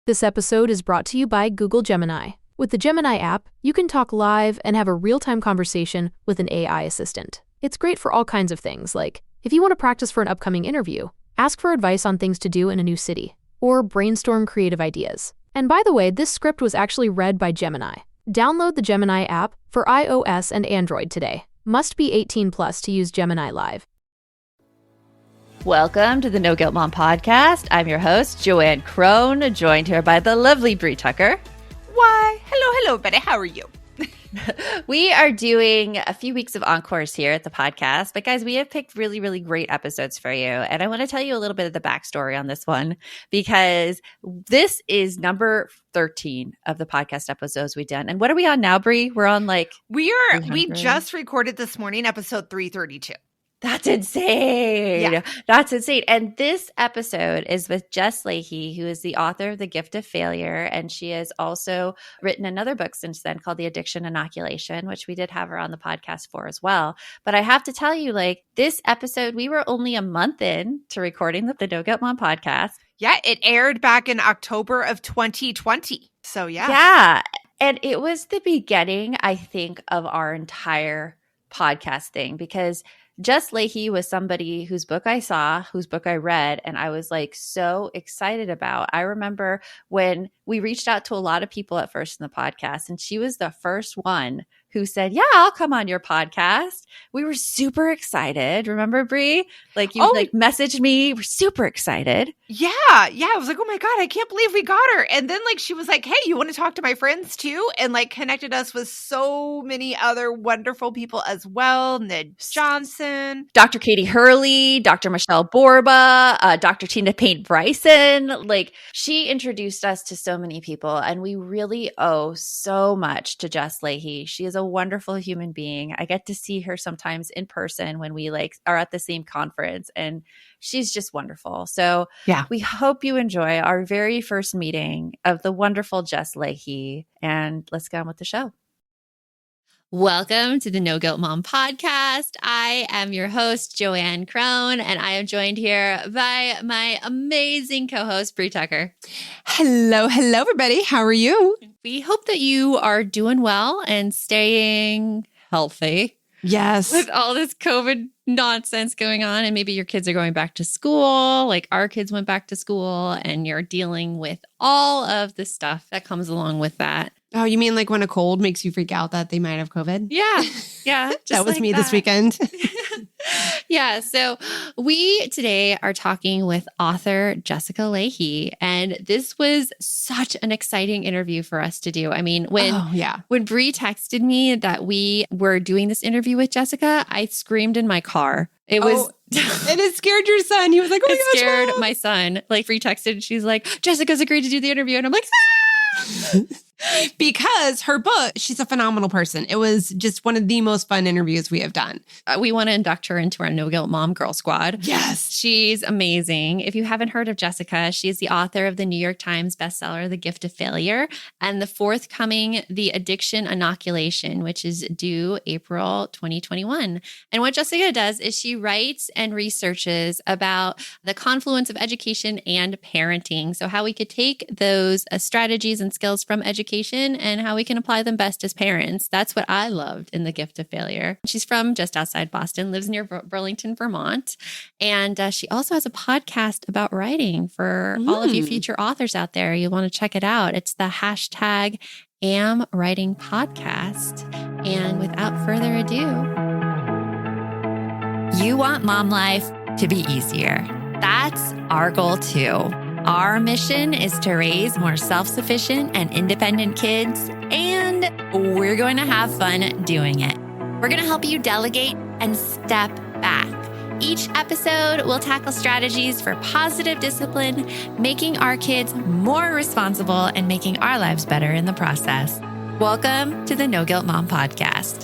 This episode is brought to you by Google Gemini. With the Gemini app, you can talk live and have a real-time conversation with an AI assistant. It's great for all kinds of things, like if you want to practice for an upcoming interview, ask for advice on things to do in a new city, or brainstorm creative ideas. And by the way, this script was actually read by Gemini. Download the Gemini app for iOS and Android today. Must be 18 plus to use Gemini Live. Welcome to the No Guilt Mom podcast. I'm your host, Joanne Crone, joined here by the lovely Brie Tucker. Why, hello, Betty. How are you? We are doing a few weeks of encores here at the podcast, but guys, we have picked really, really great episodes for you. And I want to tell you a little bit of the backstory on this one, because this is number 13 of the podcast episodes we've done. And what are we on now, Brie? We're on we just recorded this morning, episode 332. That's insane. Yeah. That's insane. And this episode is with Jess Lahey, who is the author of The Gift of Failure. And she has also written another book since then called The Addiction Inoculation, which we did have her on the podcast for as well. But I have to tell you, this episode, we were only a month in to recording the No Guilt Mom podcast. Yeah, it aired back in October of 2020. So yeah. Yeah. And it was the beginning, I think, of our entire podcast thing, because Jess Lahey was somebody whose book I saw, whose book I read, and I was so excited about. I remember when we reached out to a lot of people at first in the podcast, and she was the first one who said, "Yeah, I'll come on your podcast." We were super excited. Remember, Brie? You messaged me. We're super excited. Yeah. I was like, oh my God, I can't believe we got her. And then she was like, hey, you want to talk to my friends too? And connected us with so many other wonderful people as well. Ned Johnson, Dr. Katie Hurley, Dr. Michelle Borba, Dr. Tina Payne Bryson. She introduced us to so many people, and we really owe so much to Jess Lahey. She is a wonderful human being. I get to see her sometimes in person when we are at the same conference, and she's just wonderful. So yeah, we hope you enjoy our very first meeting of the wonderful Jess Lahey, and let's get on with the show. Welcome to the No Guilt Mom podcast. I am your host, Joanne Crone, and I am joined here by my amazing co-host, Brie Tucker. Hello, everybody. How are you? We hope that you are doing well and staying healthy. Yes. With all this COVID nonsense going on, and maybe your kids are going back to school, like our kids went back to school, and you're dealing with all of the stuff that comes along with that. Oh, you mean when a cold makes you freak out that they might have COVID? Yeah. That was me this weekend. Yeah. So we today are talking with author Jessica Lahey, and this was such an exciting interview for us to do. I mean, when Brie texted me that we were doing this interview with Jessica, I screamed in my car. It was... And it scared your son. He was like, oh my gosh. It scared my son. Brie texted, and she's like, Jessica's agreed to do the interview. And I'm like, ah! Because her book, she's a phenomenal person. It was just one of the most fun interviews we have done. We want to induct her into our No Guilt Mom Girl Squad. Yes. She's amazing. If you haven't heard of Jessica, she's the author of the New York Times bestseller, The Gift of Failure, and the forthcoming The Addiction Inoculation, which is due April 2021. And what Jessica does is she writes and researches about the confluence of education and parenting. So how we could take those strategies and skills from education and how we can apply them best as parents. That's what I loved in The Gift of Failure. She's from just outside Boston, lives near Burlington, Vermont. And she also has a podcast about writing for all of you future authors out there. You want to check it out. It's the hashtag #AmWritingPodcast. And without further ado, you want mom life to be easier. That's our goal too. Our mission is to raise more self-sufficient and independent kids, and we're going to have fun doing it. We're going to help you delegate and step back. Each episode will tackle strategies for positive discipline, making our kids more responsible and making our lives better in the process. Welcome to the No Guilt Mom podcast.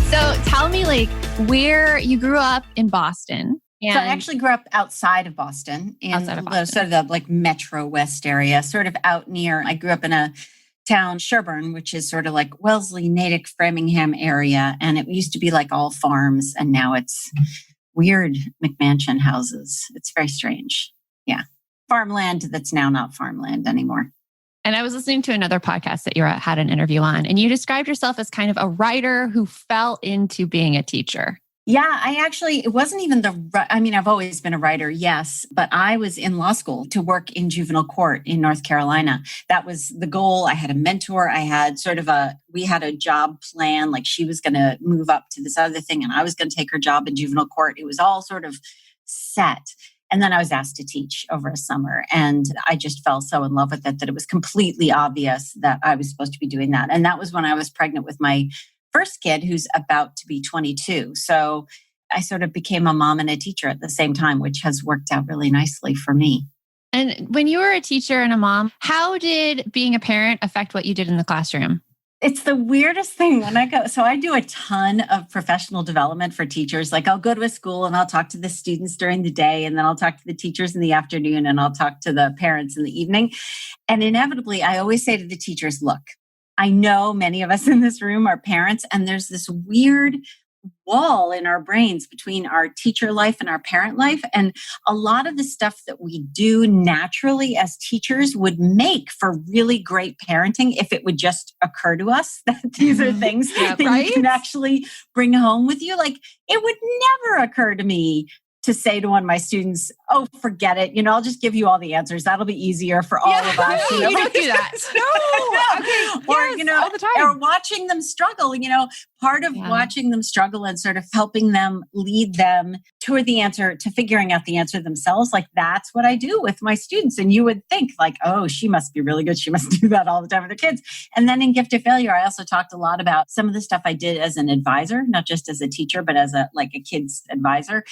So tell me, where you grew up in Boston. So I actually grew up outside of Boston, in sort of the Metro West area, sort of out near. I grew up in a town, Sherburne, which is sort of like Wellesley, Natick, Framingham area, and it used to be all farms, and now it's weird McMansion houses. It's very strange. Yeah. Farmland that's now not farmland anymore. And I was listening to another podcast that you had an interview on, and you described yourself as kind of a writer who fell into being a teacher. Yeah, it wasn't even I've always been a writer, yes, but I was in law school to work in juvenile court in North Carolina. That was the goal. I had a mentor. I had we had a job plan, like she was going to move up to this other thing and I was going to take her job in juvenile court. It was all sort of set. And then I was asked to teach over a summer and I just fell so in love with it that it was completely obvious that I was supposed to be doing that. And that was when I was pregnant with my first kid, who's about to be 22. So I sort of became a mom and a teacher at the same time, which has worked out really nicely for me. And when you were a teacher and a mom, how did being a parent affect what you did in the classroom? It's the weirdest thing when I go. So I do a ton of professional development for teachers. Like I'll go to a school and I'll talk to the students during the day, and then I'll talk to the teachers in the afternoon, and I'll talk to the parents in the evening. And inevitably, I always say to the teachers, look, I know many of us in this room are parents, and there's this weird wall in our brains between our teacher life and our parent life. And a lot of the stuff that we do naturally as teachers would make for really great parenting if it would just occur to us that these are things that you can actually bring home with you. Like it would never occur to me to say to one of my students, oh, forget it. I'll just give you all the answers. That'll be easier for all of us. No, you don't do that. No. Okay. Or, all the time. Or watching them struggle, part of watching them struggle and sort of helping them lead them toward the answer, to figuring out the answer themselves. Like that's what I do with my students. And you would think like, oh, she must be really good. She must do that all the time with her kids. And then in Gift of Failure, I also talked a lot about some of the stuff I did as an advisor, not just as a teacher, but as a kid's advisor,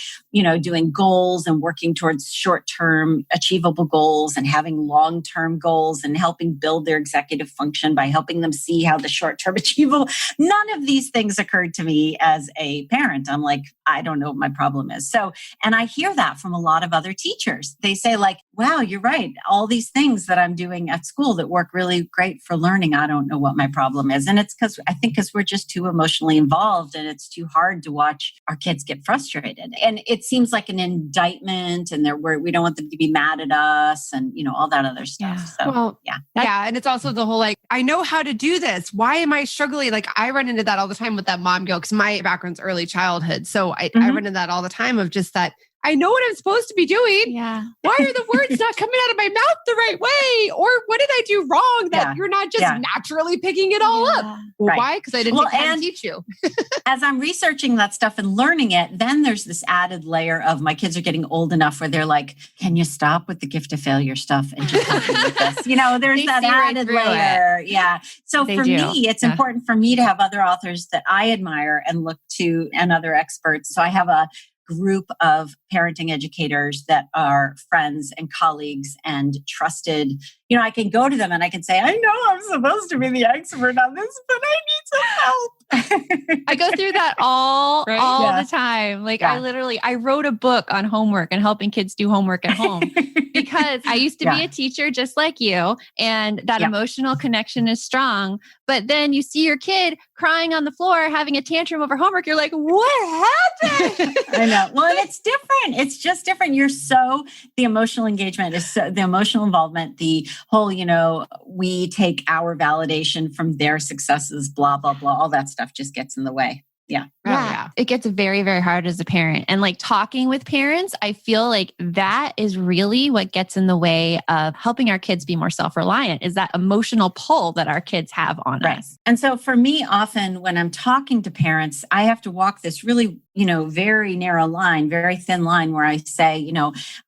doing goals and working towards short-term achievable goals and having long-term goals and helping build their executive function by helping them see how the short-term achievable. None of these things occurred to me as a parent. I'm like, I don't know what my problem is. So, and I hear that from a lot of other teachers. They say like, wow, you're right. All these things that I'm doing at school that work really great for learning, I don't know what my problem is. And it's because we're just too emotionally involved and it's too hard to watch our kids get frustrated. And it seems like an indictment and we don't want them to be mad at us and, all that other stuff. Yeah. So, yeah. And it's also the whole, like, I know how to do this. Why am I struggling? Like I run into that all the time with that mom guilt because my background's early childhood. So I run into that all the time of just that. I know what I'm supposed to be doing. Yeah. Why are the words not coming out of my mouth the right way? Or what did I do wrong that you're not just naturally picking it all up? Well, why? Because I didn't take time to teach you. As I'm researching that stuff and learning it, then there's this added layer of my kids are getting old enough where they're like, can you stop with the Gift of Failure stuff and just help me with this? There's that added layer. Yeah. So for me, it's important for me to have other authors that I admire and look to and other experts. So I have a group of parenting educators that are friends and colleagues and trusted. I can go to them and I can say, I know I'm supposed to be the expert on this, but I need some help. I go through that all the time. Like I wrote a book on homework and helping kids do homework at home because I used to be a teacher just like you. And that emotional connection is strong. But then you see your kid crying on the floor, having a tantrum over homework. You're like, what happened? I know. Well, and it's different. It's just different. The emotional engagement is the emotional involvement, the whole, we take our validation from their successes, blah, blah, blah. All that stuff just gets in the way. Yeah. Yeah. It gets very, very hard as a parent. And like talking with parents, I feel like that is really what gets in the way of helping our kids be more self-reliant is that emotional pull that our kids have on us. And so for me, often when I'm talking to parents, I have to walk this really, very narrow line, very thin line where I say,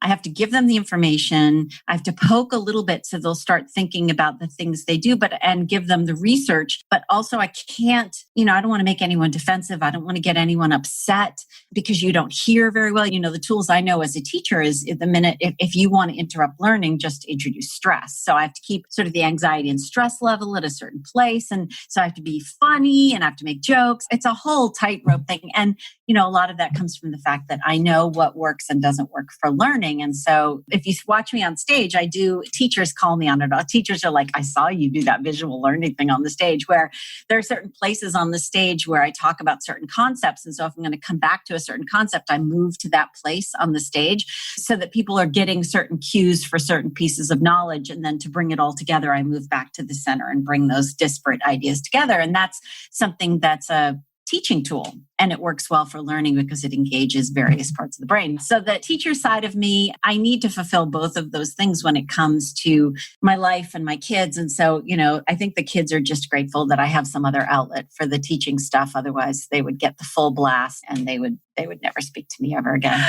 I have to give them the information. I have to poke a little bit so they'll start thinking about the things they do, and give them the research. But also I can't, I don't want to make anyone defensive. I don't want to get anyone upset because you don't hear very well. The tools I know as a teacher is the minute, if you want to interrupt learning, just introduce stress. So I have to keep sort of the anxiety and stress level at a certain place. And so I have to be funny and I have to make jokes. It's a whole tightrope thing. And, a lot of that comes from the fact that I know what works and doesn't work for learning. And so if you watch me on stage, teachers call me on it. Teachers are like, I saw you do that visual learning thing on the stage, where there are certain places on the stage where I talk about certain concepts. And so if I'm going to come back to a certain concept, I move to that place on the stage so that people are getting certain cues for certain pieces of knowledge. And then to bring it all together, I move back to the center and bring those disparate ideas together. And that's something that's a teaching tool. And it works well for learning because it engages various parts of the brain. So the teacher side of me, I need to fulfill both of those things when it comes to my life and my kids. And so, I think the kids are just grateful that I have some other outlet for the teaching stuff. Otherwise, they would get the full blast and they would never speak to me ever again.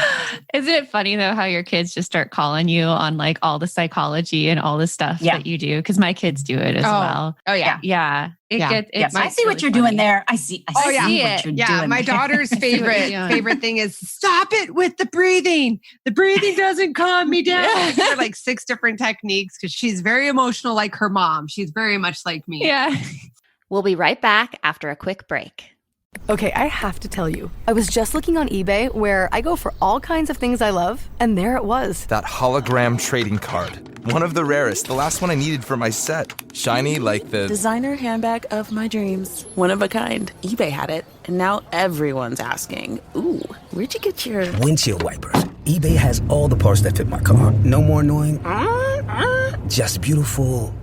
Isn't it funny though, how your kids just start calling you on like all the psychology and all the stuff that you do? Because my kids do it as well. Oh yeah. Yeah. I see what you're doing there. I see what you're doing. My daughter's favorite thing is stop it with the breathing. The breathing doesn't calm me down. There are like 6 different techniques because she's very emotional like her mom. She's very much like me. Yeah. We'll be right back after a quick break. Okay, I have to tell you, I was just looking on eBay where I go for all kinds of things I love, and there it was. That hologram trading card. One of the rarest, the last one I needed for my set. Shiny like the designer handbag of my dreams. One of a kind. eBay had it, and now everyone's asking, ooh, where'd you get your windshield wipers? eBay has all the parts that fit my car. No more annoying, just beautiful.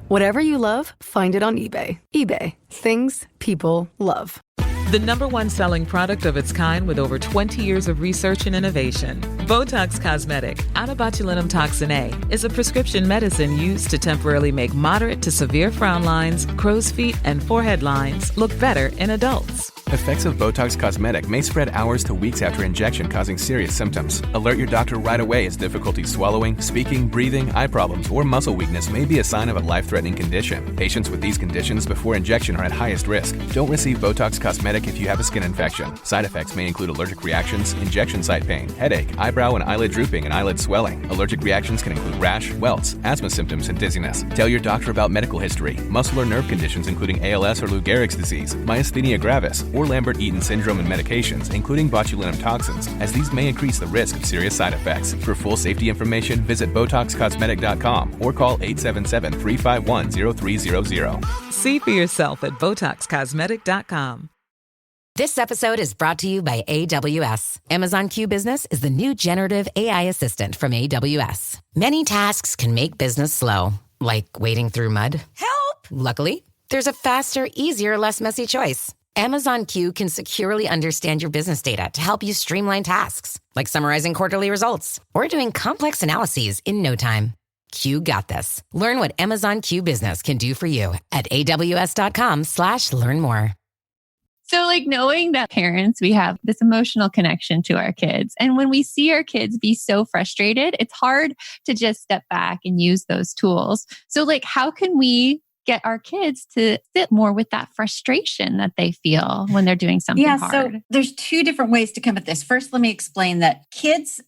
Whatever you love, find it on eBay. eBay, things people love. The #1 selling product of its kind with over 20 years of research and innovation. Botox Cosmetic, onabotulinum toxin A, is a prescription medicine used to temporarily make moderate to severe frown lines, crow's feet, and forehead lines look better in adults. Effects of Botox Cosmetic may spread hours to weeks after injection, causing serious symptoms. Alert your doctor right away as difficulty swallowing, speaking, breathing, eye problems, or muscle weakness may be a sign of a life-threatening condition. Patients with these conditions before injection are at highest risk. Don't receive Botox Cosmetic if you have a skin infection. Side effects may include allergic reactions, injection site pain, headache, eyebrow and eyelid drooping, and eyelid swelling. Allergic reactions can include rash, welts, asthma symptoms, and dizziness. Tell your doctor about medical history, muscle or nerve conditions including ALS or Lou Gehrig's disease, myasthenia gravis, or Lambert-Eaton syndrome and medications, including botulinum toxins, as these may increase the risk of serious side effects. For full safety information, visit BotoxCosmetic.com or call 877-351-0300. See for yourself at BotoxCosmetic.com. This episode is brought to you by AWS. Amazon Q Business is the new generative AI assistant from AWS. Many tasks can make business slow, like wading through mud. Help! Luckily, there's a faster, easier, less messy choice. Amazon Q can securely understand your business data to help you streamline tasks, like summarizing quarterly results or doing complex analyses in no time. Q got this. Learn what Amazon Q Business can do for you at aws.com/learn more. So like knowing that parents, we have this emotional connection to our kids. And when we see our kids be so frustrated, it's hard to just step back and use those tools. So like, how can we get our kids to sit more with that frustration that they feel when they're doing something hard? So there's 2 different ways to come at this. First, let me explain that kids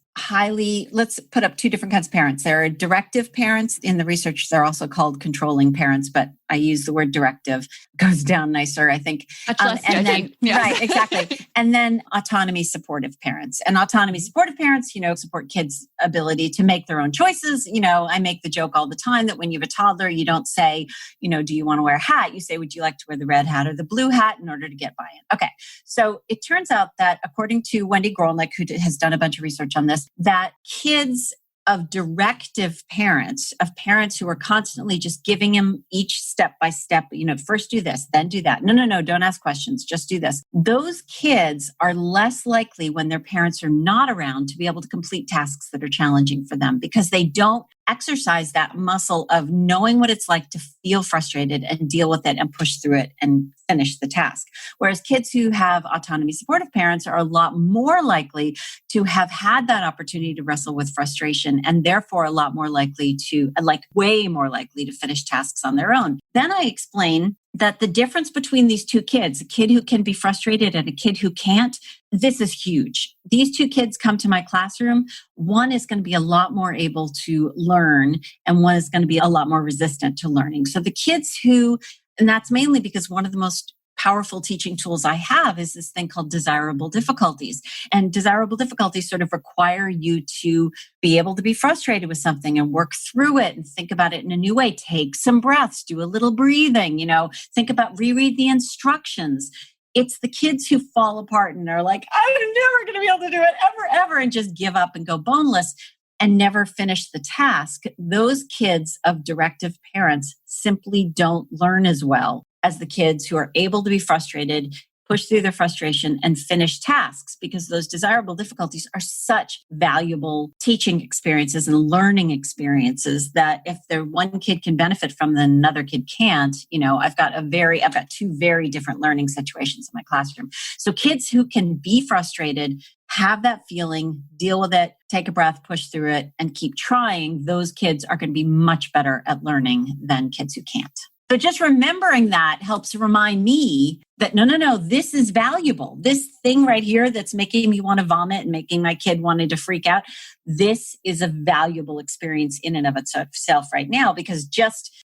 let's put up 2 different kinds of parents. There are directive parents. In the research, they're also called controlling parents, but I use the word directive. Goes down nicer, I think. Right, exactly. And then autonomy supportive parents. And autonomy supportive parents, support kids' ability to make their own choices. I make the joke all the time that when you have a toddler, you don't say, do you want to wear a hat? You say, would you like to wear the red hat or the blue hat in order to get buy-in? Okay. So it turns out that according to Wendy Grolnick, who has done a bunch of research on this, that kids of directive parents, of parents who are constantly just giving them each step by step, first do this, then do that. No, don't ask questions, just do this. Those kids are less likely when their parents are not around to be able to complete tasks that are challenging for them because they don't exercise that muscle of knowing what it's like to feel frustrated and deal with it and push through it and finish the task. Whereas kids who have autonomy supportive parents are a lot more likely to have had that opportunity to wrestle with frustration and therefore a lot more likely to, way more likely to finish tasks on their own. Then I explain that the difference between these 2 kids, a kid who can be frustrated and a kid who can't, this is huge. These 2 kids come to my classroom. One is going to be a lot more able to learn and one is going to be a lot more resistant to learning. So the kids and that's mainly because one of the most powerful teaching tools I have is this thing called desirable difficulties. And desirable difficulties sort of require you to be able to be frustrated with something and work through it and think about it in a new way. Take some breaths, do a little breathing, think about reread the instructions. It's the kids who fall apart and are like, I'm never going to be able to do it ever, and just give up and go boneless and never finish the task. Those kids of directive parents simply don't learn as well as the kids who are able to be frustrated, push through their frustration, and finish tasks, because those desirable difficulties are such valuable teaching experiences and learning experiences that if one kid can benefit from them, another kid can't. I've got two very different learning situations in my classroom. So kids who can be frustrated, have that feeling, deal with it, take a breath, push through it, and keep trying, those kids are going to be much better at learning than kids who can't. So just remembering that helps remind me that no, this is valuable. This thing right here that's making me want to vomit and making my kid wanting to freak out, this is a valuable experience in and of itself right now, because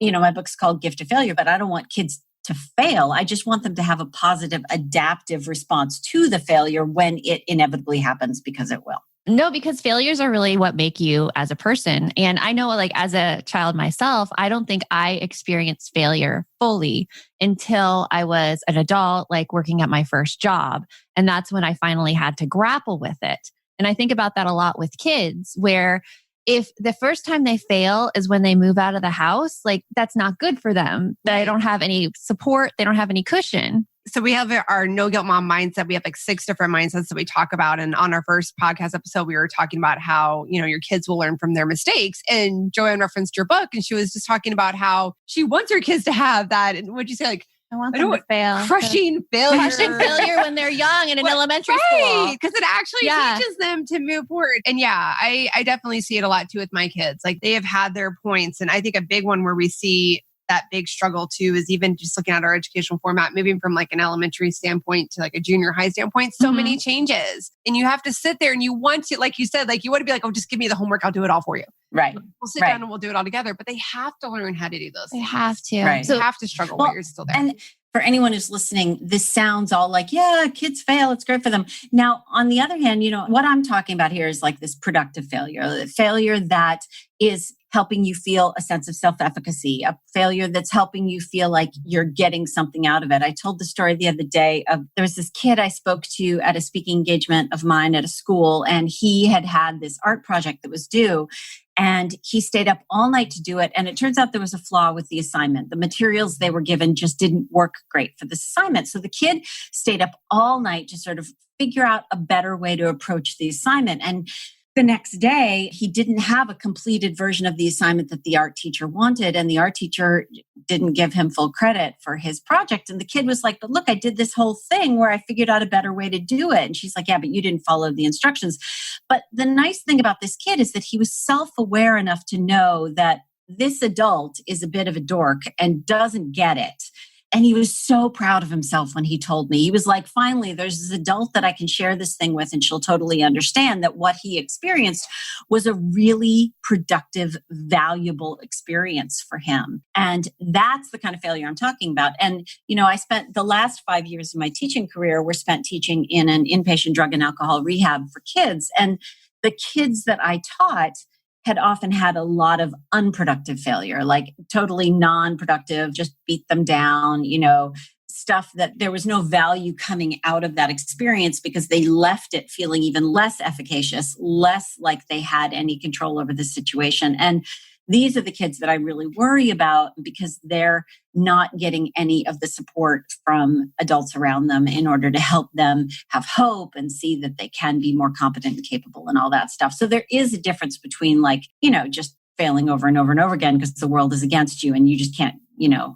my book's called Gift of Failure, but I don't want kids to fail. I just want them to have a positive, adaptive response to the failure when it inevitably happens, because it will. No, because failures are really what make you as a person. And I know, as a child myself, I don't think I experienced failure fully until I was an adult, working at my first job. And that's when I finally had to grapple with it. And I think about that a lot with kids, where if the first time they fail is when they move out of the house, that's not good for them. They don't have any support. They don't have any cushion. So we have our no guilt mom mindset. We have 6 different mindsets that we talk about. And on our first podcast episode, we were talking about how, your kids will learn from their mistakes. And Joanne referenced your book, and she was just talking about how she wants her kids to have that. And what'd you say? I want them to fail. Crushing failure when they're young and in elementary school. Because it actually teaches them to move forward. And I definitely see it a lot too with my kids. They have had their points. And I think a big one where we see that big struggle too is even just looking at our educational format, moving from an elementary standpoint to a junior high standpoint, so many changes. And you have to sit there and you want to, like you said, you want to be oh, just give me the homework. I'll do it all for you. Right. We'll sit down and we'll do it all together, but they have to learn how to do those. They have to. Right. So you have to struggle while you're still there. And for anyone who's listening, this sounds all kids fail. It's great for them. Now, on the other hand, what I'm talking about here is this productive failure, failure that is helping you feel a sense of self-efficacy, a failure that's helping you feel like you're getting something out of it. I told the story the other day of there was this kid I spoke to at a speaking engagement of mine at a school, and he had this art project that was due. And he stayed up all night to do it. And it turns out there was a flaw with the assignment. The materials they were given just didn't work great for this assignment. So the kid stayed up all night to sort of figure out a better way to approach the assignment. And the next day, he didn't have a completed version of the assignment that the art teacher wanted. And the art teacher didn't give him full credit for his project. And the kid was like, but look, I did this whole thing where I figured out a better way to do it. And she's like, yeah, but you didn't follow the instructions. But the nice thing about this kid is that he was self-aware enough to know that this adult is a bit of a dork and doesn't get it. And he was so proud of himself when he told me. He was like, finally, there's this adult that I can share this thing with, and she'll totally understand that what he experienced was a really productive, valuable experience for him. And that's the kind of failure I'm talking about. And, I spent the last 5 years of my teaching career were spent teaching in an inpatient drug and alcohol rehab for kids. And the kids that I taught had often had a lot of unproductive failure, totally non-productive, just beat them down, stuff that there was no value coming out of that experience because they left it feeling even less efficacious, less like they had any control over the situation. And these are the kids that I really worry about because they're not getting any of the support from adults around them in order to help them have hope and see that they can be more competent and capable and all that stuff. So there is a difference between just failing over and over and over again because the world is against you and you just can't,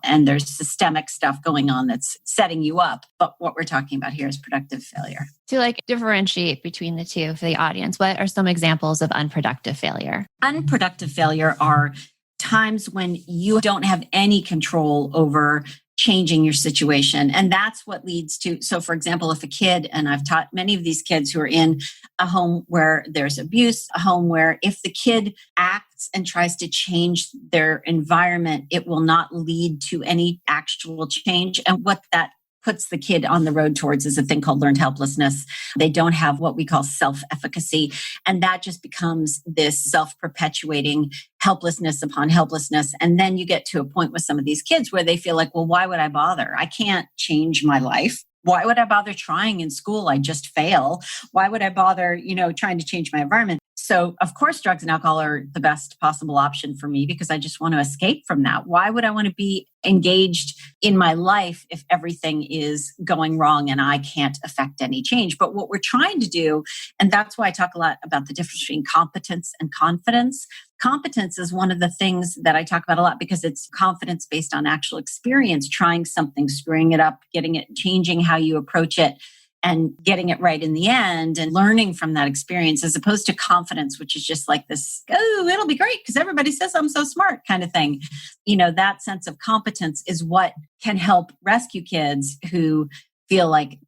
and there's systemic stuff going on that's setting you up. But what we're talking about here is productive failure. To differentiate between the two for the audience, what are some examples of unproductive failure? Unproductive failure are times when you don't have any control over changing your situation. And that's what leads to, so for example, if a kid, and I've taught many of these kids who are in a home where there's abuse, a home where if the kid acts and tries to change their environment, it will not lead to any actual change. And what that puts the kid on the road towards is a thing called learned helplessness. They don't have what we call self-efficacy. And that just becomes this self-perpetuating helplessness upon helplessness. And then you get to a point with some of these kids where they feel like, well, why would I bother? I can't change my life. Why would I bother trying in school? I just fail. Why would I bother, trying to change my environment? So of course, drugs and alcohol are the best possible option for me because I just want to escape from that. Why would I want to be engaged in my life if everything is going wrong and I can't affect any change? But what we're trying to do, and that's why I talk a lot about the difference between competence and confidence. Competence is one of the things that I talk about a lot because it's confidence based on actual experience, trying something, screwing it up, getting it, changing how you approach it, and getting it right in the end and learning from that experience, as opposed to confidence, which is just like this, oh, it'll be great because everybody says I'm so smart kind of thing. That sense of competence is what can help rescue kids who feel like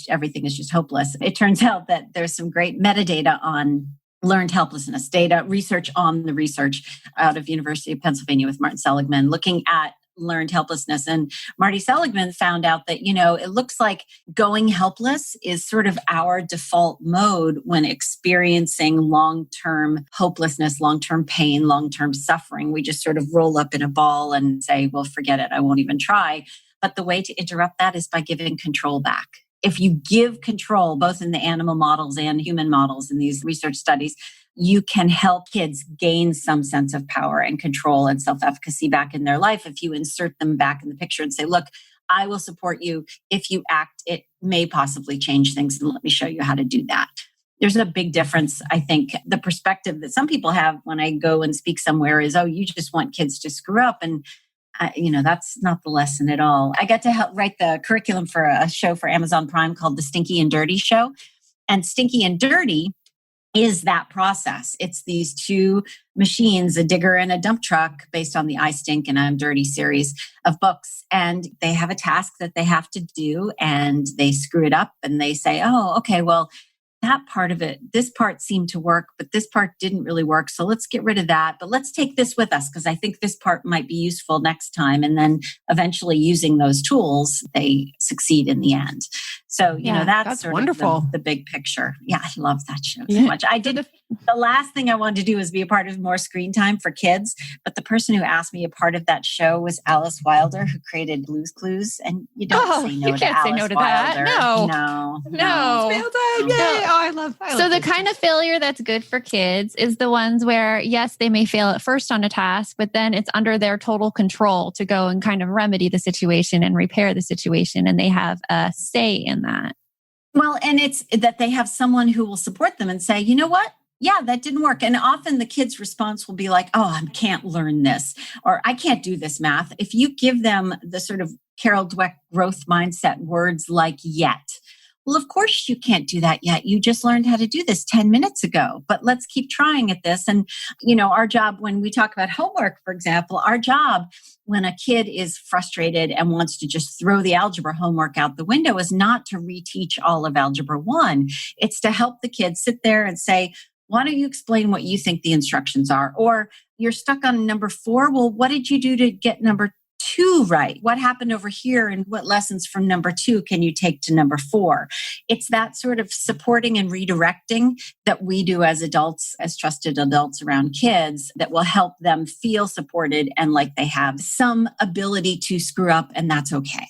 everything is just hopeless. It turns out that there's some great metadata on learned helplessness data, research on the research out of University of Pennsylvania with Martin Seligman, looking at learned helplessness. And Marty Seligman found out that, it looks like going helpless is sort of our default mode when experiencing long-term hopelessness, long-term pain, long-term suffering. We just sort of roll up in a ball and say, well, forget it. I won't even try. But the way to interrupt that is by giving control back. If you give control, both in the animal models and human models in these research studies, you can help kids gain some sense of power and control and self-efficacy back in their life. If you insert them back in the picture and say, look, I will support you. If you act, it may possibly change things. And let me show you how to do that. There's a big difference. I think the perspective that some people have when I go and speak somewhere is, oh, you just want kids to screw up. And that's not the lesson at all. I got to help write the curriculum for a show for Amazon Prime called The Stinky and Dirty Show. And Stinky and Dirty is that process. It's these two machines, a digger and a dump truck, based on the I Stink and I'm Dirty series of books. And they have a task that they have to do and they screw it up and they say, oh, okay, well, that part of it, this part seemed to work, but this part didn't really work. So let's get rid of that. But let's take this with us because I think this part might be useful next time. And then eventually using those tools, they succeed in the end. So, that's sort wonderful. Of the big picture. Yeah, I love that show so much. The last thing I wanted to do was be a part of more screen time for kids. But the person who asked me a part of that show was Alice Wilder, who created Blue's Clues. And you don't say no to Alice say no to Wilder. that. No. Yay. Oh, I love So the kind of failure that's good for kids is the ones where, yes, they may fail at first on a task, but then it's under their total control to go and kind of remedy the situation and repair the situation. And they have a say in that. Well, and it's that they have someone who will support them and say, you know what? Yeah, that didn't work. And often the kid's response will be like, oh, I can't learn this, or I can't do this math. If you give them the sort of Carol Dweck growth mindset words like yet, well, of course you can't do that yet. You just learned how to do this 10 minutes ago, but let's keep trying at this. And, our job when we talk about homework, for example, our job when a kid is frustrated and wants to just throw the algebra homework out the window is not to reteach all of Algebra 1. It's to help the kid sit there and say, why don't you explain what you think the instructions are? Or you're stuck on number 4. Well, what did you do to get number 2 right? What happened over here and what lessons from number 2 can you take to number 4? It's that sort of supporting and redirecting that we do as adults, as trusted adults around kids, that will help them feel supported and like they have some ability to screw up, and that's okay.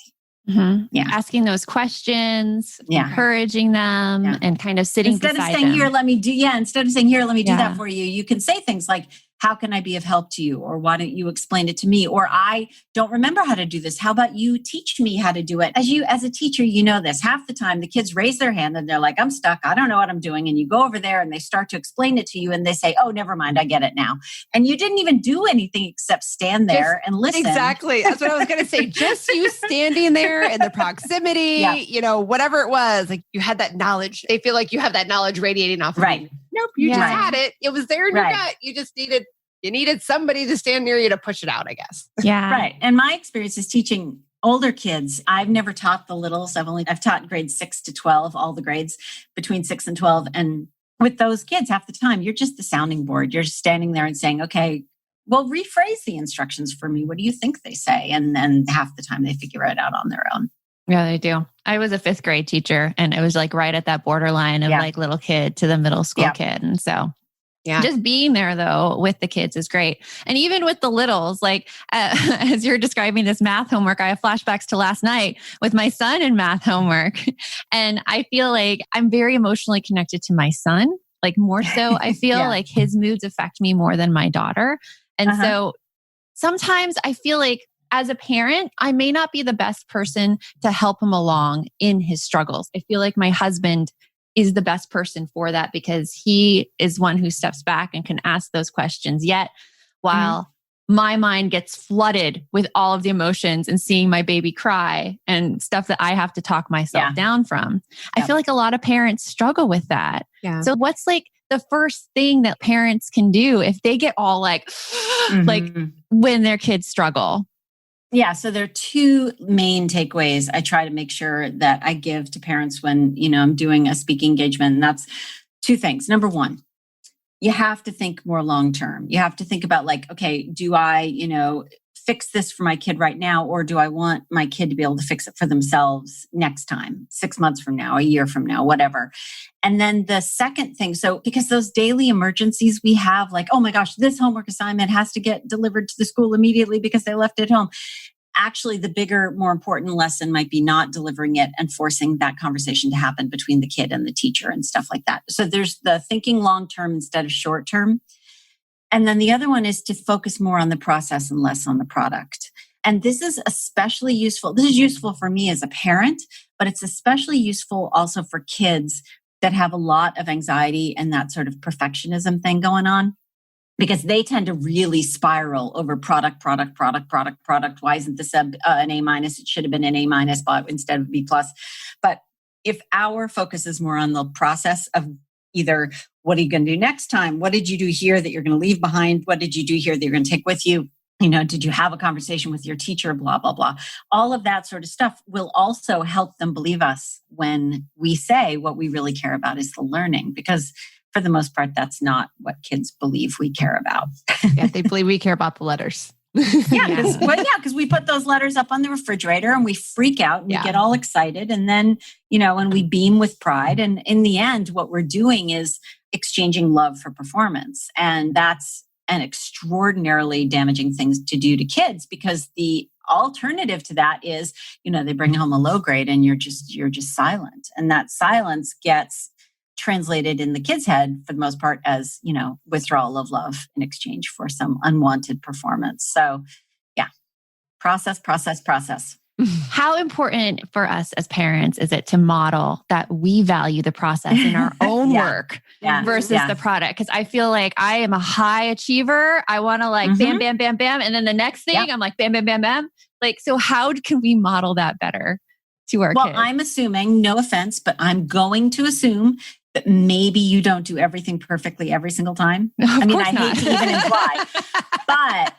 Mm-hmm. Yeah. Asking those questions, encouraging them, and kind of sitting beside them. Instead of saying, here, let me do that for you. You can say things like, how can I be of help to you? Or why don't you explain it to me? Or I don't remember how to do this. How about you teach me how to do it? As a teacher, you know this. Half the time the kids raise their hand and they're like, I'm stuck. I don't know what I'm doing. And you go over there and they start to explain it to you and they say, oh, never mind. I get it now. And you didn't even do anything except stand there and listen. Exactly. That's what I was going to say. Just you standing there in the proximity, whatever it was, like you had that knowledge. They feel like you have that knowledge radiating off of you. Nope, you just had it. It was there in your gut. You just needed somebody to stand near you to push it out, I guess. Yeah. Right. And my experience is teaching older kids. I've never taught the littles. I've taught grades 6 to 12, all the grades between 6 and 12. And with those kids, half the time, you're just the sounding board. You're just standing there and saying, okay, well, rephrase the instructions for me. What do you think they say? And then half the time they figure it out on their own. Yeah, they do. I was a 5th grade teacher, and it was like right at that borderline of like little kid to the middle school kid. And so just being there though with the kids is great. And even with the littles, like as you're describing this math homework, I have flashbacks to last night with my son in math homework. And I feel like I'm very emotionally connected to my son, like more so. I feel like his moods affect me more than my daughter. And so sometimes I feel like as a parent, I may not be the best person to help him along in his struggles. I feel like my husband is the best person for that because he is one who steps back and can ask those questions. Yet, while my mind gets flooded with all of the emotions and seeing my baby cry and stuff that I have to talk myself down from, I feel like a lot of parents struggle with that. Yeah. So what's like the first thing that parents can do if they get all like, like when their kids struggle? Yeah. So there are 2 main takeaways I try to make sure that I give to parents when, I'm doing a speaking engagement. And that's 2 things. Number 1, you have to think more long-term. You have to think about like, okay, do I, fix this for my kid right now? Or do I want my kid to be able to fix it for themselves next time, 6 months from now, a year from now, whatever. And then the second thing, so because those daily emergencies we have, like, oh my gosh, this homework assignment has to get delivered to the school immediately because they left it home. Actually, the bigger, more important lesson might be not delivering it and forcing that conversation to happen between the kid and the teacher and stuff like that. So there's the thinking long-term instead of short-term. And then the other one is to focus more on the process and less on the product. And this is especially useful. This is useful for me as a parent, but it's especially useful also for kids that have a lot of anxiety and that sort of perfectionism thing going on, because they tend to really spiral over product. Why isn't this an A-? It should have been an A- but instead of B+. But if our focus is more on the process of either what are you going to do next time? What did you do here that you're going to leave behind? What did you do here that you're going to take with you? Did you have a conversation with your teacher? Blah, blah, blah. All of that sort of stuff will also help them believe us when we say what we really care about is the learning, because for the most part, that's not what kids believe we care about. They believe we care about the letters. Because we put those letters up on the refrigerator and we freak out and we get all excited. And then, and we beam with pride. And in the end, what we're doing is exchanging love for performance. And that's an extraordinarily damaging thing to do to kids, because the alternative to that is, they bring home a low grade and you're just silent. And that silence gets translated in the kid's head for the most part as, withdrawal of love in exchange for some unwanted performance. So process. How important for us as parents is it to model that we value the process in our own work versus the product? Because I feel like I am a high achiever. I want to bam, bam, bam, bam. And then the next thing I'm like, bam, bam, bam, bam. So how can we model that better to our kids? Well, I'm assuming, no offense, but I'm going to assume that maybe you don't do everything perfectly every single time. I hate to even imply, but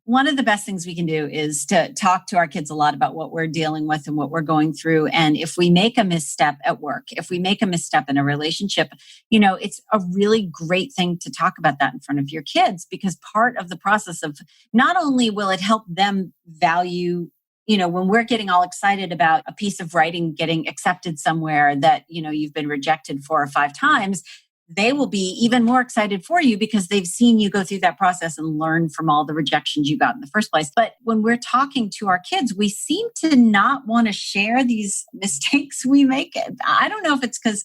one of the best things we can do is to talk to our kids a lot about what we're dealing with and what we're going through. And if we make a misstep at work, if we make a misstep in a relationship, it's a really great thing to talk about that in front of your kids, because part of the process of not only will it help them value, when we're getting all excited about a piece of writing getting accepted somewhere that, you've been rejected 4 or 5 times, they will be even more excited for you because they've seen you go through that process and learn from all the rejections you got in the first place. But when we're talking to our kids, we seem to not want to share these mistakes we make. I don't know if it's because,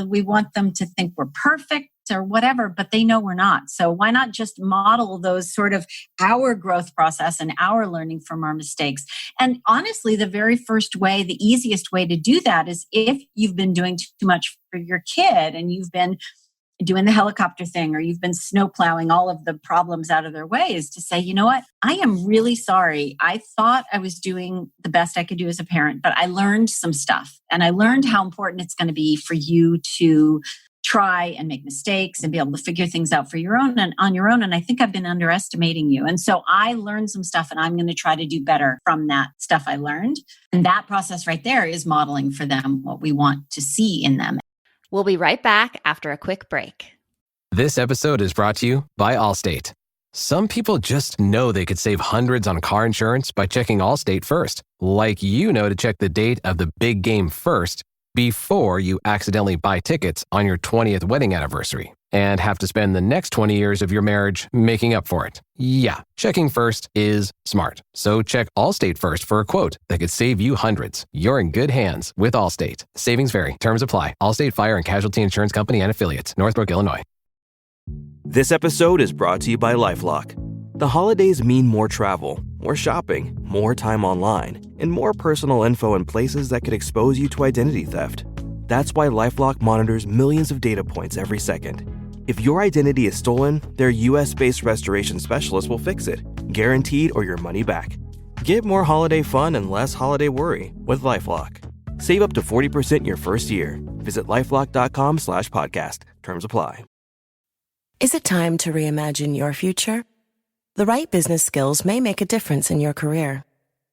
we want them to think we're perfect or whatever, but they know we're not. So why not just model those sort of our growth process and our learning from our mistakes? And honestly, the very first way, the easiest way to do that is if you've been doing too much for your kid and you've been doing the helicopter thing, or you've been snowplowing all of the problems out of their way, is to say, you know what? I am really sorry. I thought I was doing the best I could do as a parent, but I learned some stuff, and I learned how important it's going to be for you to try and make mistakes and be able to figure things out for your own and on your own. And I think I've been underestimating you. And so I learned some stuff, and I'm going to try to do better from that stuff I learned. And that process right there is modeling for them what we want to see in them. We'll be right back after a quick break. This episode is brought to you by Allstate. Some people just know they could save hundreds on car insurance by checking Allstate first. Like you know to check the date of the big game first before you accidentally buy tickets on your 20th wedding anniversary and have to spend the next 20 years of your marriage making up for it. Yeah, checking first is smart. So check Allstate first for a quote that could save you hundreds. You're in good hands with Allstate. Savings vary. Terms apply. Allstate Fire and Casualty Insurance Company and Affiliates. Northbrook, Illinois. This episode is brought to you by LifeLock. The holidays mean more travel, more shopping, more time online, and more personal info in places that could expose you to identity theft. That's why LifeLock monitors millions of data points every second. If your identity is stolen, their US-based restoration specialist will fix it, guaranteed or your money back. Get more holiday fun and less holiday worry with LifeLock. Save up to 40% your first year. Visit LifeLock.com/podcast. Terms apply. Is it time to reimagine your future? The right business skills may make a difference in your career.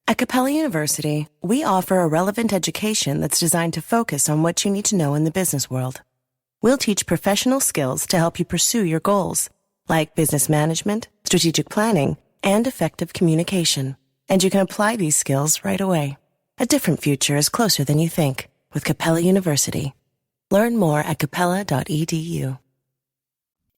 At Capella University, we offer a relevant education that's designed to focus on what you need to know in the business world. We'll teach professional skills to help you pursue your goals, like business management, strategic planning, and effective communication. And you can apply these skills right away. A different future is closer than you think with Capella University. Learn more at capella.edu.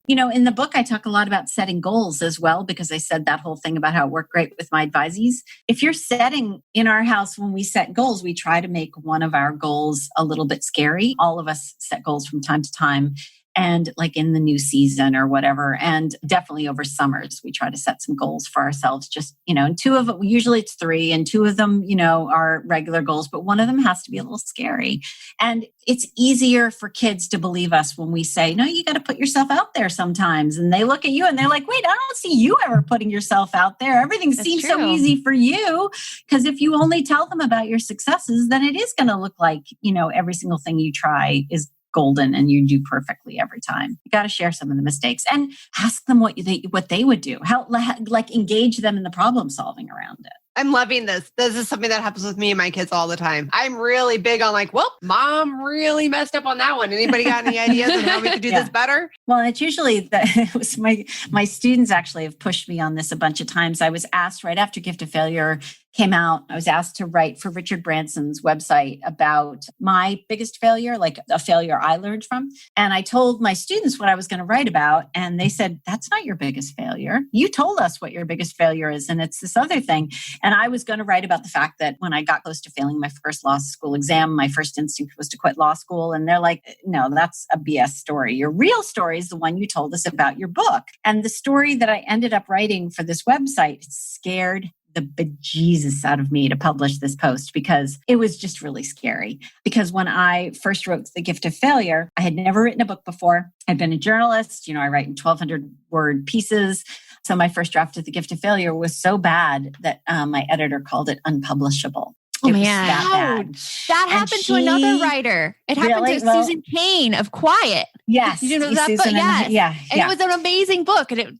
You know, in the book, I talk a lot about setting goals as well, because I said that whole thing about how it worked great with my advisees. If you're setting in our house, when we set goals, we try to make one of our goals a little bit scary. All of us set goals from time to time, and like in the new season or whatever. And definitely over summers, we try to set some goals for ourselves. Just, you know, and two of them, usually it's 3, and 2 of them, you know, are regular goals, but one of them has to be a little scary. And it's easier for kids to believe us when we say, no, you got to put yourself out there sometimes. And they look at you and they're like, wait, I don't see you ever putting yourself out there. Everything seems so easy for you. Because if you only tell them about your successes, then it is going to look like, you know, every single thing you try is golden and you do perfectly every time. You got to share some of the mistakes and ask them what they would do. How, like, engage them in the problem solving around it. I'm loving this. This is something that happens with me and my kids all the time. I'm really big on like, well, mom really messed up on that one. Anybody got any ideas on how we could do this better? Well, it's usually it was my students actually have pushed me on this a bunch of times. I was asked right after Gift of Failure came out, I was asked to write for Richard Branson's website about my biggest failure, like a failure I learned from. And I told my students what I was going to write about. And they said, that's not your biggest failure. You told us what your biggest failure is. And it's this other thing. And I was going to write about the fact that when I got close to failing my first law school exam, my first instinct was to quit law school. And they're like, no, that's a BS story. Your real story is the one you told us about your book. And the story that I ended up writing for this website scared the bejesus out of me to publish this post, because it was just really scary. Because when I first wrote The Gift of Failure, I had never written a book before. I'd been a journalist, you know, I write in 1,200 word pieces. So my first draft of The Gift of Failure was so bad that my editor called it unpublishable. Oh, man. That happened to another writer. It happened to Susan Cain of Quiet. Yes. You know that book? Yes. And it was an amazing book. And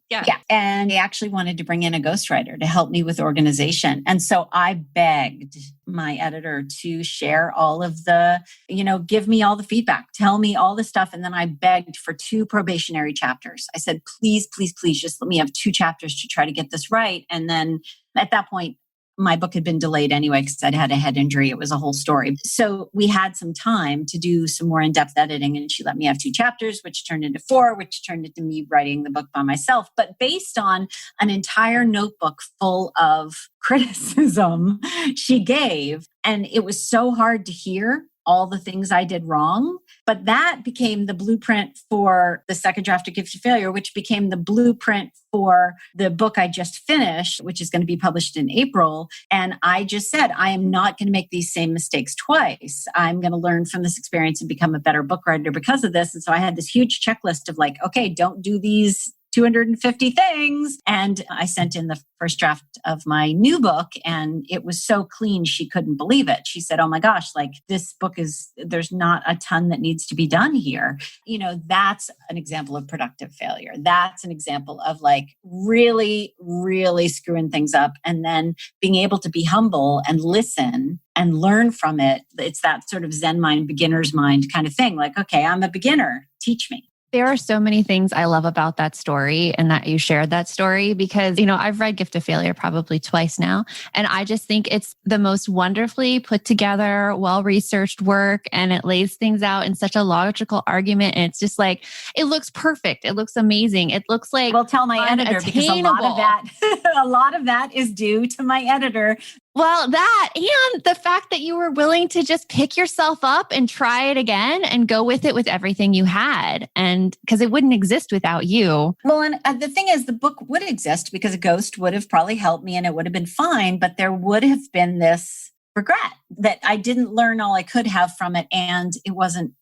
And they actually wanted to bring in a ghostwriter to help me with organization. And so I begged my editor to share all of the, you know, give me all the feedback, tell me all the stuff. And then I begged for 2 probationary chapters. I said, please, please, please, just let me have 2 chapters to try to get this right. And then at that point, my book had been delayed anyway because I'd had a head injury. It was a whole story. So we had some time to do some more in-depth editing, and she let me have 2 chapters, which turned into 4, which turned into me writing the book by myself. But based on an entire notebook full of criticism she gave, and it was so hard to hear all the things I did wrong. But that became the blueprint for the second draft of Gift of Failure, which became the blueprint for the book I just finished, which is going to be published in April. And I just said, I am not going to make these same mistakes twice. I'm going to learn from this experience and become a better book writer because of this. And so I had this huge checklist of like, okay, don't do these 250 things. And I sent in the first draft of my new book, and it was so clean, she couldn't believe it. She said, oh my gosh, like this book there's not a ton that needs to be done here. You know, that's an example of productive failure. That's an example of like really, really screwing things up and then being able to be humble and listen and learn from it. It's that sort of Zen mind, beginner's mind kind of thing. Like, okay, I'm a beginner. Teach me. There are so many things I love about that story and that you shared that story because, I've read Gift of Failure probably twice now. And I just think it's the most wonderfully put together, well-researched work. And it lays things out in such a logical argument. And it's just like, it looks perfect. It looks amazing. It looks like, well, tell my editor because a lot of that is due to my editor. Well, that and the fact that you were willing to just pick yourself up and try it again and go with it with everything you had. And because it wouldn't exist without you. Well, and the thing is, the book would exist because a ghost would have probably helped me and it would have been fine. But there would have been this regret that I didn't learn all I could have from it and it wasn't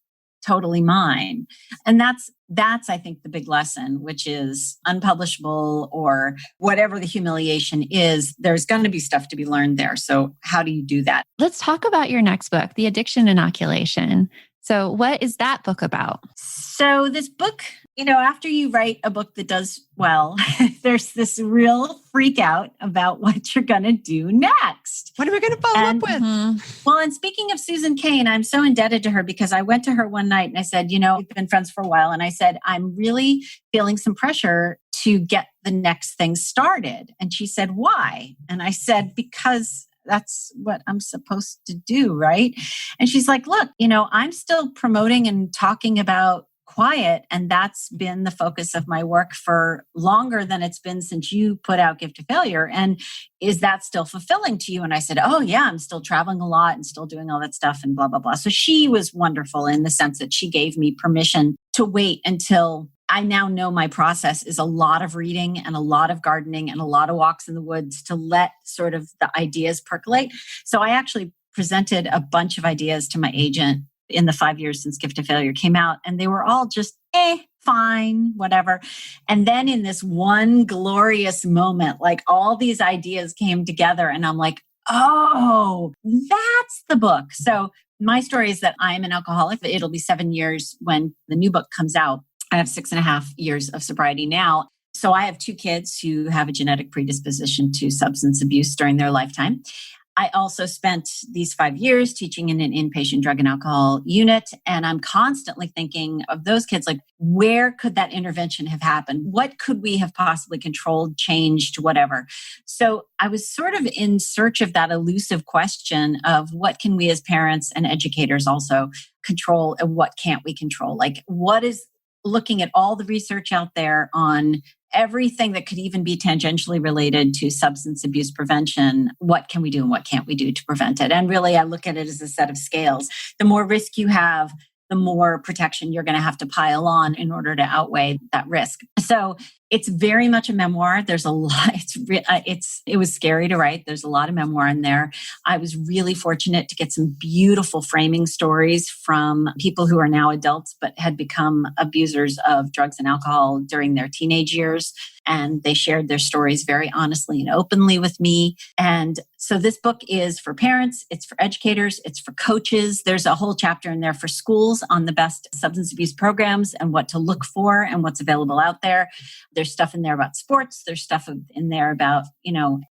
totally mine. And that's, I think, the big lesson, which is unpublishable or whatever the humiliation is, there's going to be stuff to be learned there. So how do you do that? Let's talk about your next book, The Addiction Inoculation. So what is that book about? So this book, after you write a book that does well, there's this real freak out about what you're going to do next. What am I going to follow up with? Well, and speaking of Susan Cain, I'm so indebted to her because I went to her one night and I said, we've been friends for a while. And I said, I'm really feeling some pressure to get the next thing started. And she said, why? And I said, because that's what I'm supposed to do, right? And she's like, look, I'm still promoting and talking about quiet, and that's been the focus of my work for longer than it's been since you put out Gift of Failure. And is that still fulfilling to you? And I said, oh yeah, I'm still traveling a lot and still doing all that stuff and blah, blah, blah. So she was wonderful in the sense that she gave me permission to wait until I now know my process is a lot of reading and a lot of gardening and a lot of walks in the woods to let sort of the ideas percolate. So I actually presented a bunch of ideas to my agent in the 5 years since Gift of Failure came out, and they were all just, fine, whatever. And then in this one glorious moment, like all these ideas came together and I'm like, oh, that's the book. So my story is that I'm an alcoholic. It'll be 7 years when the new book comes out. I have 6.5 years of sobriety now. So I have 2 kids who have a genetic predisposition to substance abuse during their lifetime. I also spent these 5 years teaching in an inpatient drug and alcohol unit. And I'm constantly thinking of those kids, like, where could that intervention have happened? What could we have possibly controlled, changed, whatever? So I was sort of in search of that elusive question of what can we as parents and educators also control and what can't we control? Like, what is looking at all the research out there on everything that could even be tangentially related to substance abuse prevention, what can we do and what can't we do to prevent it? And really, I look at it as a set of scales. The more risk you have, the more protection you're going to have to pile on in order to outweigh that risk. So it's very much a memoir. There's a lot. It was scary to write. There's a lot of memoir in there. I was really fortunate to get some beautiful framing stories from people who are now adults, but had become abusers of drugs and alcohol during their teenage years. And they shared their stories very honestly and openly with me. And so this book is for parents, it's for educators, it's for coaches. There's a whole chapter in there for schools on the best substance abuse programs and what to look for and what's available out there. There's stuff in there about sports. There's stuff in there about,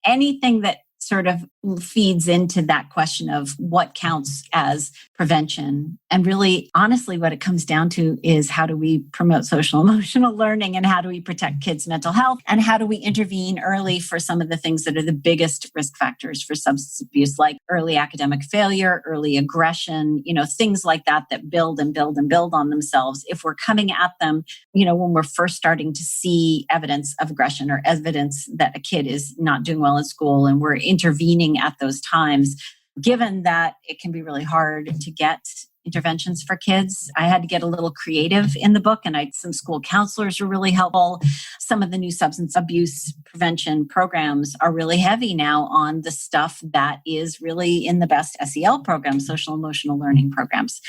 anything that sort of feeds into that question of what counts as prevention. And really, honestly, what it comes down to is how do we promote social emotional learning and how do we protect kids' mental health and how do we intervene early for some of the things that are the biggest risk factors for substance abuse, like early academic failure, early aggression, things like that build and build and build on themselves. If we're coming at them, when we're first starting to see evidence of aggression or evidence that a kid is not doing well in school and we're intervening at those times, given that it can be really hard to get interventions for kids, I had to get a little creative in the book, and some school counselors were really helpful. Some of the new substance abuse prevention programs are really heavy now on the stuff that is really in the best SEL programs, social emotional learning programs.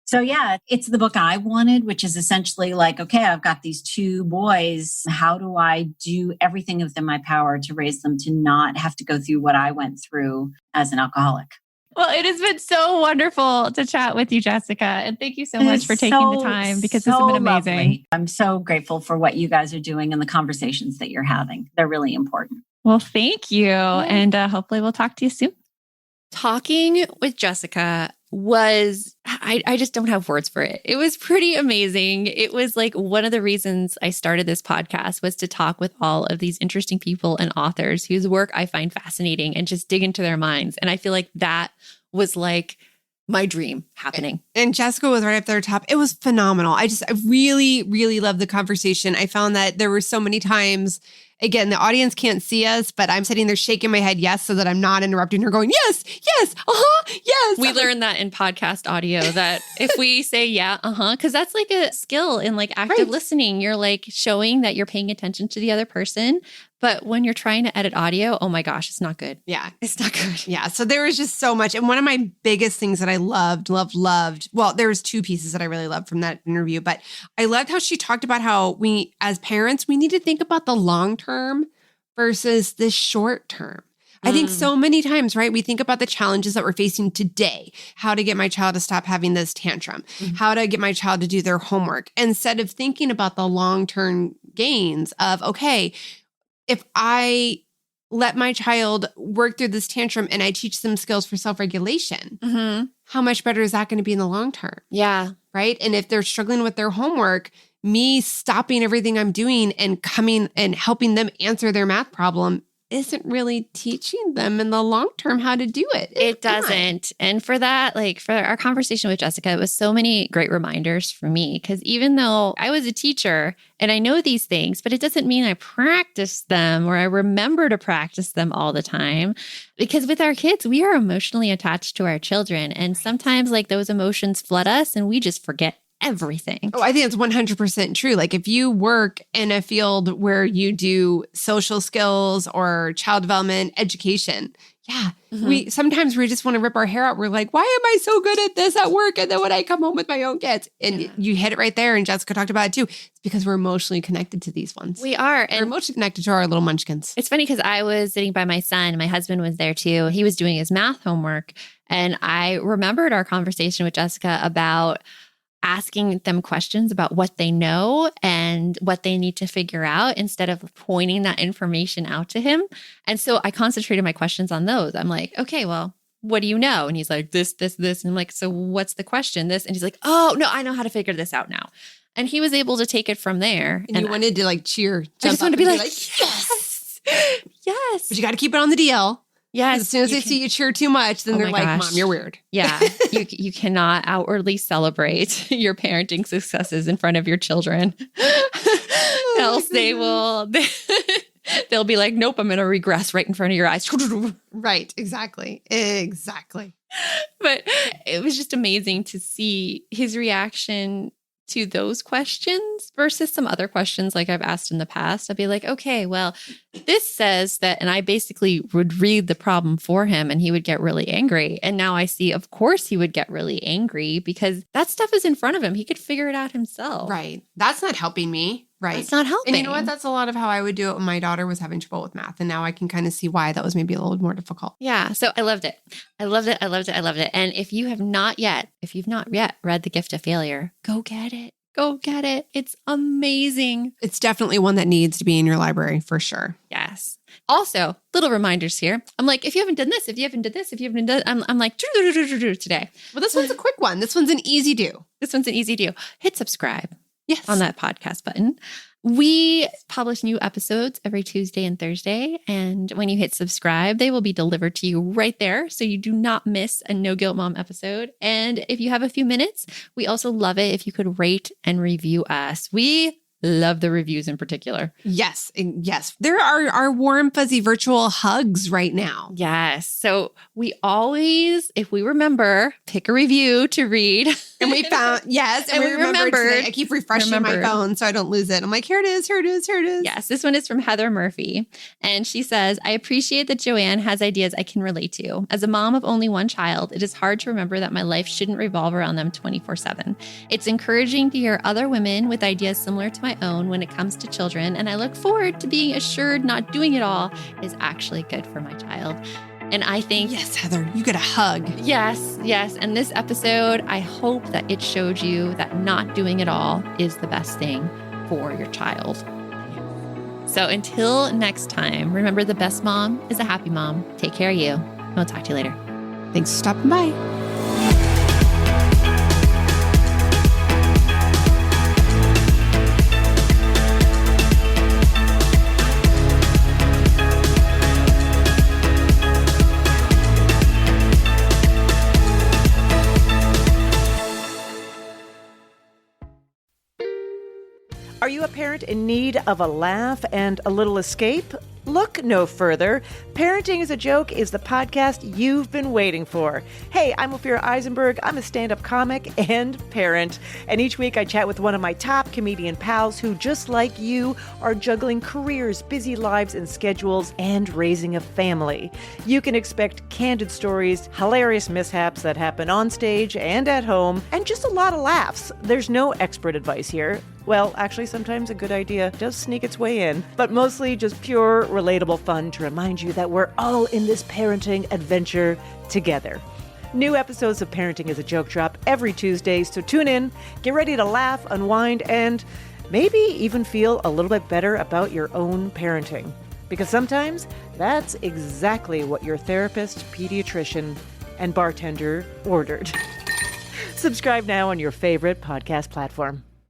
So yeah, it's the book I wanted, which is essentially like, okay, I've got these 2 boys. How do I do everything within my power to raise them to not have to go through what I went through as an alcoholic? Well, it has been so wonderful to chat with you, Jessica. And thank you so much for taking the time because this has been amazing. Lovely. I'm so grateful for what you guys are doing and the conversations that you're having. They're really important. Well, thank you. And hopefully we'll talk to you soon. Talking with Jessica was, I just don't have words for it. It was pretty amazing. It was like one of the reasons I started this podcast was to talk with all of these interesting people and authors whose work I find fascinating and just dig into their minds. And I feel like that was like my dream happening. And Jessica was right up there top. It was phenomenal. I really, really loved the conversation. I found that there were so many times, again, the audience can't see us, but I'm sitting there shaking my head yes, so that I'm not interrupting her going, yes, yes, yes. We learned that in podcast audio that if we say yeah, because that's like a skill in like active listening. You're like showing that you're paying attention to the other person. But when you're trying to edit audio, oh my gosh, it's not good. Yeah. It's not good. Yeah. So there was just so much. And one of my biggest things that I loved, well, there was two pieces that I really loved from that interview, but I loved how she talked about how we, as parents, we need to think about the long term versus the short term. I think so many times, right, we think about the challenges that we're facing today, how to get my child to stop having this tantrum, how to get my child to do their homework, instead of thinking about the long-term gains of, okay, if I let my child work through this tantrum and I teach them skills for self-regulation, how much better is that going to be in the long term? Yeah. Right? And if they're struggling with their homework, me stopping everything I'm doing and coming and helping them answer their math problem isn't really teaching them in the long term how to do it. It doesn't. And for that, like for our conversation with Jessica, it was so many great reminders for me. Because even though I was a teacher and I know these things, but it doesn't mean I practice them or I remember to practice them all the time. Because with our kids, we are emotionally attached to our children. And sometimes like those emotions flood us and we just forget everything. Oh, I think it's 100% true. Like if you work in a field where you do social skills or child development, education, we just want to rip our hair out. We're like, why am I so good at this at work? And then when I come home with my own kids, and you hit it right there. And Jessica talked about it too. It's because we're emotionally connected to these ones. We are. We're emotionally connected to our little munchkins. It's funny because I was sitting by my son. My husband was there too. He was doing his math homework. And I remembered our conversation with Jessica about asking them questions about what they know and what they need to figure out instead of pointing that information out to him. And so I concentrated my questions on those. I'm like, okay, well, what do you know? And he's like, this. And I'm like, so what's the question? This. And he's like, oh, no, I know how to figure this out now. And he was able to take it from there. And you wanted to like cheer. I just wanted to be like, yes. Yes. But you got to keep it on the DL. Yes. As soon as they see you cheer too much, then they're like, Mom, you're weird. Yeah. You cannot outwardly celebrate your parenting successes in front of your children. Else they'll be like, nope, I'm going to regress right in front of your eyes. Right. Exactly. But it was just amazing to see his reaction to those questions versus some other questions like I've asked in the past. I'd be like, okay, well, this says that, and I basically would read the problem for him and he would get really angry. And now I see, of course, he would get really angry because that stuff is in front of him. He could figure it out himself. Right. That's not helping me. Right. It's not helping. And you know what? That's a lot of how I would do it when my daughter was having trouble with math. And now I can kind of see why that was maybe a little more difficult. Yeah. So I loved it. And if you've not yet read The Gift of Failure, go get it. Go get it. It's amazing. It's definitely one that needs to be in your library for sure. Yes. Also, little reminders here. I'm like, if you haven't done this, if you haven't done this, I'm like, today. Well, this one's a quick one. This one's an easy do. Hit subscribe. Yes. On that podcast button. We publish new episodes every Tuesday and Thursday. And when you hit subscribe, they will be delivered to you right there. So you do not miss a No Guilt Mom episode. And if you have a few minutes, we also love it if you could rate and review us. We love the reviews in particular. Yes. There are our warm, fuzzy virtual hugs right now. Yes. So we always, if we remember, pick a review to read. And we found, yes. And we remembered. I keep refreshing my phone so I don't lose it. I'm like, here it is. Yes. This one is from Heather Murphy. And she says, I appreciate that Joanne has ideas I can relate to. As a mom of only one child, it is hard to remember that my life shouldn't revolve around them 24/7. It's encouraging to hear other women with ideas similar to my own when it comes to children. And I look forward to being assured not doing it all is actually good for my child. And I think, yes, Heather, you get a hug. Yes. And this episode, I hope that it showed you that not doing it all is the best thing for your child. So until next time, remember the best mom is a happy mom. Take care of you. We'll talk to you later. Thanks for stopping by. parent in need of a laugh and a little escape? Look no further. Parenting is a Joke is the podcast you've been waiting for. Hey, I'm Ophira Eisenberg. I'm a stand-up comic and parent. And each week I chat with one of my top comedian pals who, just like you, are juggling careers, busy lives and schedules, and raising a family. You can expect candid stories, hilarious mishaps that happen on stage and at home, and just a lot of laughs. There's no expert advice here. Well, actually, sometimes a good idea does sneak its way in, but mostly just pure, relatable fun to remind you that we're all in this parenting adventure together. New episodes of Parenting is a Joke drop every Tuesday, so tune in, get ready to laugh, unwind, and maybe even feel a little bit better about your own parenting. Because sometimes that's exactly what your therapist, pediatrician, and bartender ordered. Subscribe now on your favorite podcast platform.